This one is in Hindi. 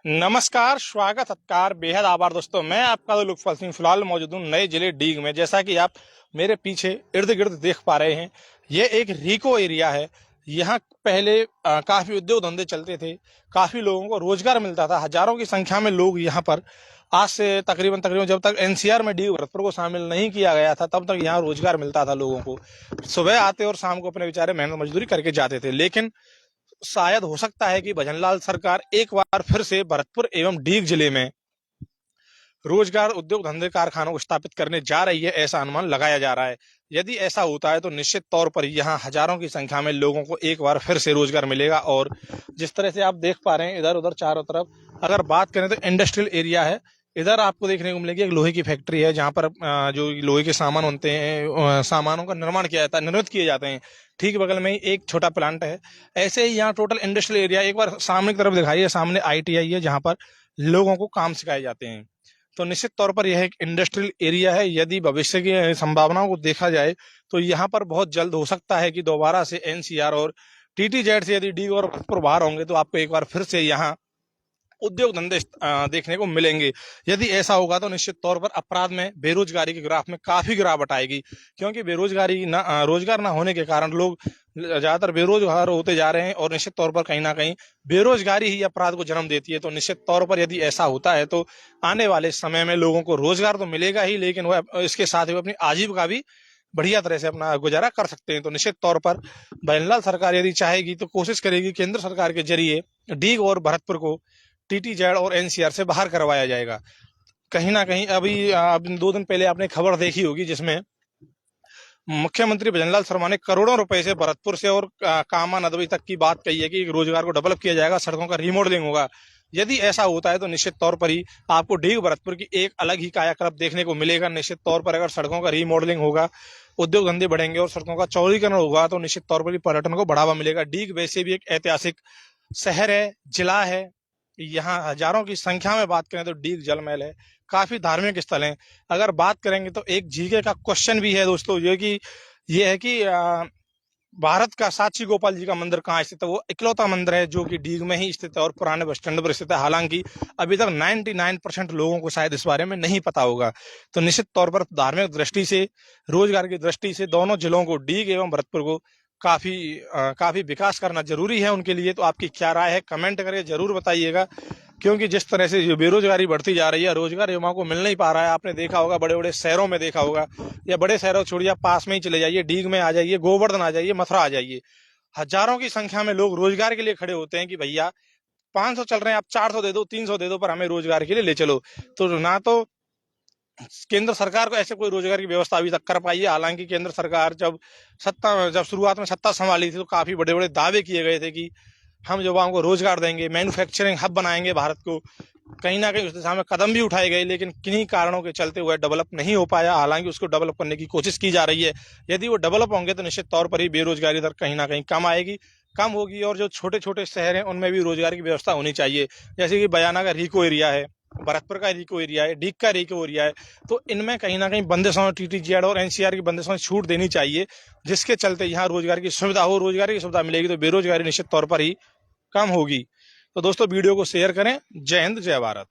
नमस्कार, स्वागत सत्कार, बेहद आभार दोस्तों। मैं आपका लुत्फल सिंह फिलहाल मौजूद हूँ नए जिले डीग में। जैसा कि आप मेरे पीछे इर्द गिर्द देख पा रहे हैं, ये एक रीको एरिया है। यहाँ पहले काफी उद्योग धंधे चलते थे, काफी लोगों को रोजगार मिलता था। हजारों की संख्या में लोग यहाँ पर आज से तकरीबन तकरीबन जब तक एनसीआर में डीग भरतपुर को शामिल नहीं किया गया था, तब तक यहाँ रोजगार मिलता था लोगों को। सुबह आते और शाम को अपने बेचारे मेहनत मजदूरी करके जाते थे। लेकिन शायद हो सकता है कि भजनलाल सरकार एक बार फिर से भरतपुर एवं डीग जिले में रोजगार, उद्योग धंधे, कारखानों को स्थापित करने जा रही है, ऐसा अनुमान लगाया जा रहा है। यदि ऐसा होता है तो निश्चित तौर पर यहाँ हजारों की संख्या में लोगों को एक बार फिर से रोजगार मिलेगा। और जिस तरह से आप देख पा रहे हैं इधर उधर चारों तरफ, अगर बात करें तो इंडस्ट्रियल एरिया है। इधर आपको देखने को मिलेगी एक लोहे की फैक्ट्री है, जहां पर जो लोहे के सामान होते हैं, सामानों का निर्माण किया जाता है, निर्मित किए जाते हैं। ठीक बगल में ही एक छोटा प्लांट है। ऐसे ही यहाँ टोटल इंडस्ट्रियल एरिया, एक बार सामने की तरफ दिखाइए, सामने आईटीआई है जहां पर लोगों को काम सिखाए जाते हैं। तो निश्चित तौर पर यह एक इंडस्ट्रियल एरिया है। यदि भविष्य की संभावनाओं को देखा जाए तो यहाँ पर बहुत जल्द हो सकता है कि दोबारा से एनसीआर और टीटीजेड से यदि डी और भरतपुर बाहर होंगे तो आपको एक बार फिर से यहाँ उद्योग धंधे देखने को मिलेंगे। यदि ऐसा होगा तो निश्चित तौर पर अपराध में, बेरोजगारी के ग्राफ में काफी गिरावट आएगी, क्योंकि बेरोजगारी ना रोजगार ना होने के कारण लोग ज्यादातर बेरोजगार होते जा रहे हैं। और निश्चित तौर पर कहीं ना कहीं बेरोजगारी ही अपराध को जन्म देती है। तो निश्चित तौर पर यदि ऐसा होता है तो आने वाले समय में लोगों को रोजगार तो मिलेगा ही, लेकिन वह इसके साथ ही अपनी आजीविका भी बढ़िया तरह से अपना गुजारा कर सकते हैं। तो निश्चित तौर पर बहनलाल सरकार यदि चाहेगी तो कोशिश करेगी केंद्र सरकार के जरिए डीग और भरतपुर को टीटीजेड और एनसीआर से बाहर करवाया जाएगा। कहीं ना कहीं अभी 2 दिन पहले आपने खबर देखी होगी, जिसमें मुख्यमंत्री भजनलाल शर्मा ने करोड़ों रुपए से भरतपुर से और कामा नदवी तक की बात कही है कि रोजगार को डेवलप किया जाएगा, सड़कों का रीमॉडलिंग होगा। यदि ऐसा होता है तो निश्चित तौर पर ही आपको डीग भरतपुर की एक अलग ही कायाकल्प देखने को मिलेगा। निश्चित तौर पर अगर सड़कों का रीमॉडलिंग होगा, उद्योग धंधे बढ़ेंगे और सड़कों का चौड़ीकरण होगा तो निश्चित तौर पर पर्यटन को बढ़ावा मिलेगा। डीग वैसे भी एक ऐतिहासिक शहर है, जिला है। यहाँ हजारों की संख्या में बात करें तो डीग जल महल है, काफी धार्मिक स्थल है। अगर बात करेंगे तो एक जीके का क्वेश्चन भी है दोस्तों, ये है कि भारत का साक्षी गोपाल जी का मंदिर कहाँ स्थित है। वो इकलौता मंदिर है जो कि डीग में ही स्थित है और पुराने बस स्टैंड पर स्थित है। हालांकि अभी तक 99% लोगों को शायद इस बारे में नहीं पता होगा। तो निश्चित तौर पर धार्मिक दृष्टि से, रोजगार की दृष्टि से दोनों जिलों को, डीग एवं भरतपुर को, काफी विकास करना जरूरी है उनके लिए। तो आपकी क्या राय है, कमेंट करके जरूर बताइएगा। क्योंकि जिस तरह से जो बेरोजगारी बढ़ती जा रही है, रोजगार युवाओं को मिल नहीं पा रहा है। आपने देखा होगा, बड़े बड़े शहरों में देखा होगा, या बड़े शहरों छोड़िए, पास में ही चले जाइए, डीग में आ जाइए, गोवर्धन आ जाइए, मथुरा आ जाइए, हजारों की संख्या में लोग रोजगार के लिए खड़े होते हैं कि भैया 500 चल रहे हैं, आप 400 दे दो, 300 दे दो, पर हमें रोजगार के लिए ले चलो। तो ना तो केंद्र सरकार को ऐसे कोई रोजगार की व्यवस्था अभी तक कर पाई है। हालांकि केंद्र सरकार जब शुरुआत में सत्ता संभाली थी तो काफी बड़े बड़े दावे किए गए थे कि हम युवाओं को रोजगार देंगे, मैन्युफैक्चरिंग हब बनाएंगे भारत को। कहीं ना कहीं उस दिशा में कदम भी उठाए गए, लेकिन किन्हीं कारणों के चलते वह डेवलप नहीं हो पाया। हालांकि उसको डेवलप करने की कोशिश की जा रही है। यदि वो डेवलप होंगे तो निश्चित तौर पर ही बेरोजगारी दर कहीं ना कहीं कम होगी। और जो छोटे छोटे शहर हैं उनमें भी रोजगार की व्यवस्था होनी चाहिए। जैसे कि बयाना का रीको एरिया है, भरतपुर का रीको एरिया है, डीग का रीको एरिया है। तो इनमें कहीं ना कहीं बंदिशों, टीटीजेड और एनसीआर की बंदिशों छूट देनी चाहिए, जिसके चलते यहाँ रोजगार की सुविधा हो। रोजगार की सुविधा मिलेगी तो बेरोजगारी निश्चित तौर पर ही कम होगी। तो दोस्तों वीडियो को शेयर करें। जय हिंद, जय भारत।